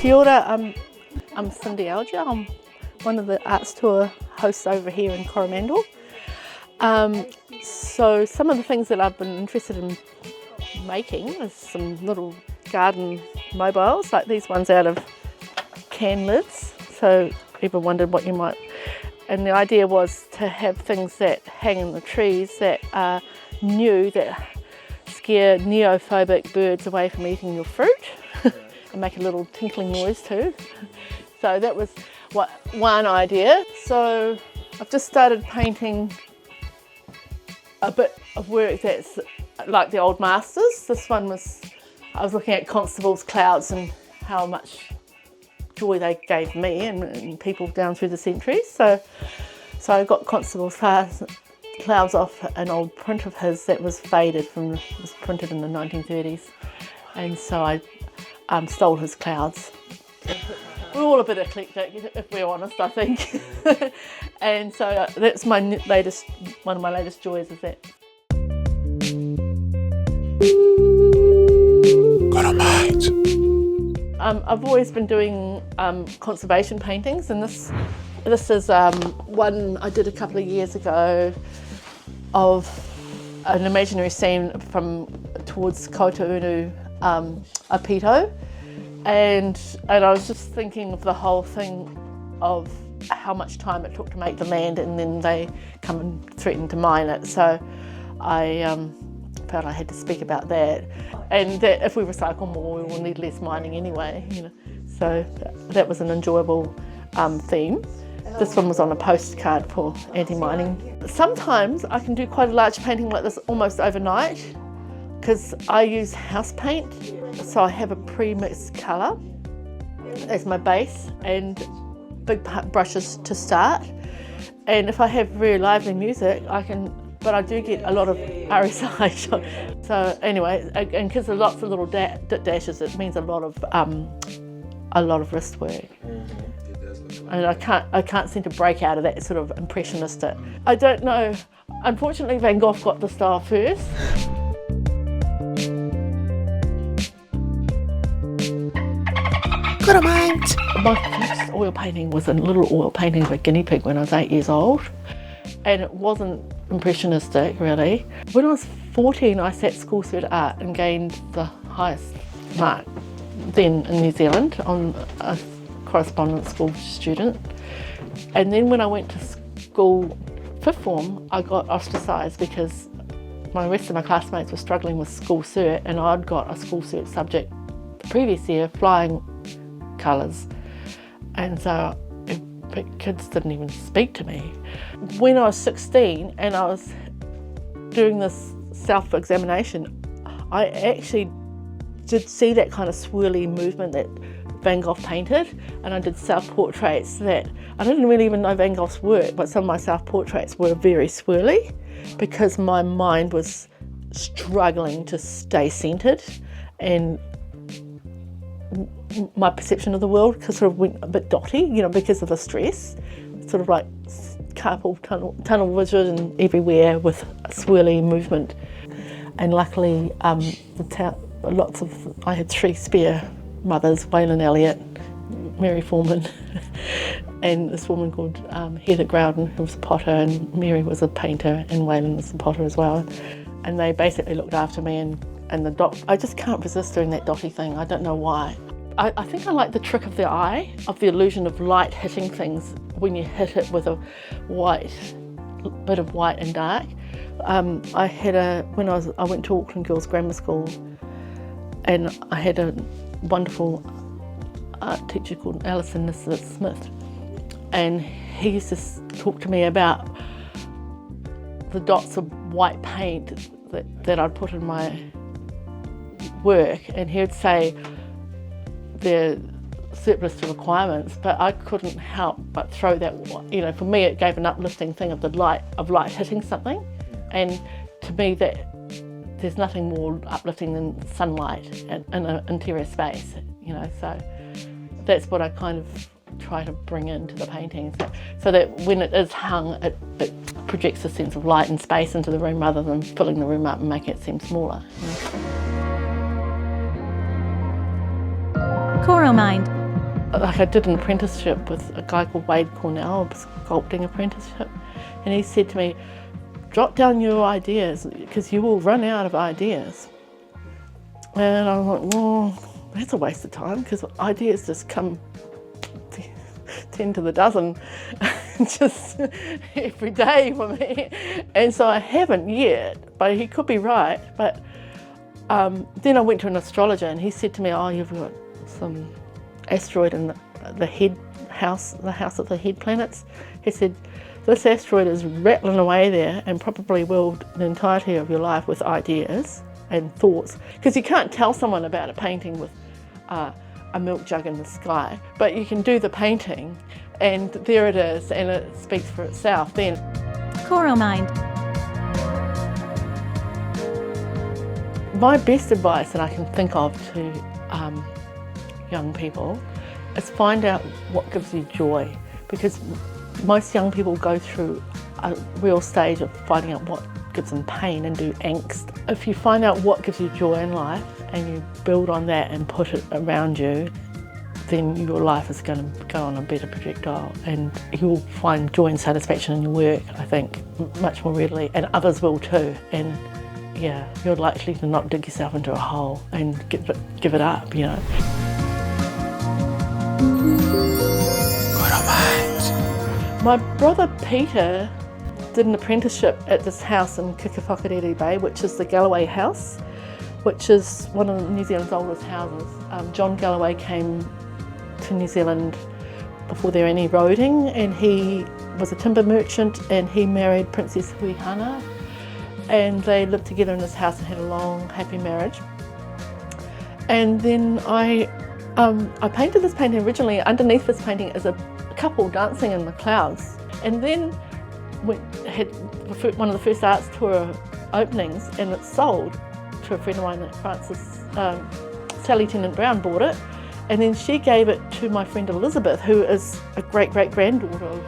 Kia ora, I'm Cindy Alger. I'm one of the arts tour hosts over here in Coromandel. So some of the things that I've been interested in making is some little garden mobiles, like these ones out of can lids. So people wondered what you might... And the idea was to have things that hang in the trees that are new, that scare neophobic birds away from eating your fruit and make a little tinkling noise too. So that was one idea. So I've just started painting a bit of work that's like the old masters. This one was, I was looking at constables' clouds and how much joy they gave me and people down through the centuries. So I got constables' clouds off an old print of his that was faded was printed in the 1930s. And so I stole his clouds. We're all a bit eclectic, if we're honest, I think. And so that's one of my latest joys is that. Got a mind. I've always been doing conservation paintings, and this is one I did a couple of years ago of an imaginary scene from towards Kautaunu, Apito. And I was just thinking of the whole thing of how much time it took to make the land, and then they come and threaten to mine it. So I felt I had to speak about that, and that if we recycle more, we will need less mining anyway. You know, so that was an enjoyable theme. This one was on a postcard for anti-mining. Sometimes I can do quite a large painting like this almost overnight, because I use house paint, so I have a pre-mixed colour as my base and big brushes to start. And if I have very lively music, but I do get a lot of RSI. So anyway, and because there are lots of little dashes, it means a lot of wrist work. And I can't seem to break out of that sort of impressionist. I don't know. Unfortunately, Van Gogh got the style first. Got a mind. My first oil painting was a little oil painting of a guinea pig when I was 8 years old, and it wasn't impressionistic really. When I was 14, I sat school cert art and gained the highest mark then in New Zealand on a correspondence school student. And then when I went to school, fifth form, I got ostracised because the rest of my classmates were struggling with school cert, and I'd got a school cert subject the previous year, flying colours, and so kids didn't even speak to me. When I was 16 and I was doing this self-examination, I actually did see that kind of swirly movement that Van Gogh painted, and I did self-portraits that I didn't really even know Van Gogh's work, but some of my self-portraits were very swirly because my mind was struggling to stay centred, and my perception of the world sort of went a bit dotty, you know, because of the stress, sort of like carpal tunnel vision everywhere with swirly movement. And luckily, I had three spare mothers, Waylon Elliott, Mary Foreman, and this woman called Heather Growden, who was a potter, and Mary was a painter, and Waylon was a potter as well. And they basically looked after me, and the dot. I just can't resist doing that dotty thing. I don't know why. I think I like the trick of the eye, of the illusion of light hitting things when you hit it with a bit of white and dark. I went to Auckland Girls Grammar School, and I had a wonderful art teacher called Alison Smith, and he used to talk to me about the dots of white paint that I'd put in my work, and he would say they're surplus to requirements, but I couldn't help but throw that, you know, for me it gave an uplifting thing of light hitting something, and to me that there's nothing more uplifting than sunlight in an interior space, you know, so that's what I kind of try to bring into the painting, so that when it is hung, it projects a sense of light and space into the room rather than filling the room up and making it seem smaller. You know? Coromind. like I did an apprenticeship with a guy called Wade Cornell, a sculpting apprenticeship, and he said to me, jot down your ideas because you will run out of ideas. And I was like, well, that's a waste of time because ideas just come 10 to the dozen just every day for me. And so I haven't yet, but he could be right. But then I went to an astrologer and he said to me, oh, you've got some asteroid in the head house, the house of the head planets. He said, this asteroid is rattling away there and probably will the entirety of your life with ideas and thoughts. Because you can't tell someone about a painting with a milk jug in the sky, but you can do the painting and there it is and it speaks for itself then. Coromind. My best advice that I can think of to young people is find out what gives you joy, because most young people go through a real stage of finding out what gives them pain and do angst. If you find out what gives you joy in life and you build on that and put it around you, then your life is going to go on a better projectile and you'll find joy and satisfaction in your work, I think, much more readily, and others will too. And yeah, you're likely to not dig yourself into a hole and give it up, you know. My brother Peter did an apprenticeship at this house in Kikawhakarere Bay, which is the Galloway House, which is one of New Zealand's oldest houses. John Galloway came to New Zealand before there were any roading, and he was a timber merchant and he married Princess Huihana, and they lived together in this house and had a long, happy marriage. And then I painted this painting originally. Underneath this painting is a couple dancing in the clouds, and then had one of the first arts tour openings, and it sold to a friend of mine, Frances, Sally Tennant Brown bought it, and then she gave it to my friend Elizabeth, who is a great-great-granddaughter of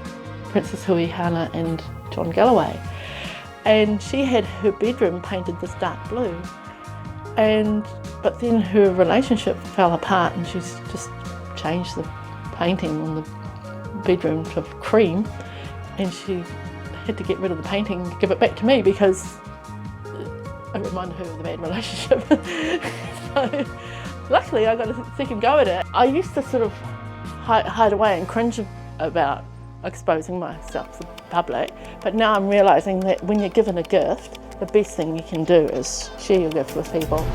Princess Huihana and John Galloway. And she had her bedroom painted this dark blue, but then her relationship fell apart and she's just changed the painting on the bedroom to cream, and she had to get rid of the painting and give it back to me because it reminded her of the bad relationship. So luckily I got a second go at it. I used to sort of hide away and cringe about exposing myself to the public, but now I'm realising that when you're given a gift, the best thing you can do is share your gift with people.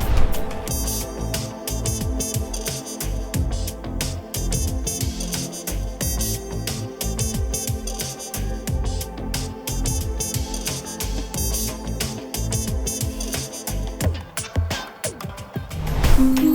Mm-hmm.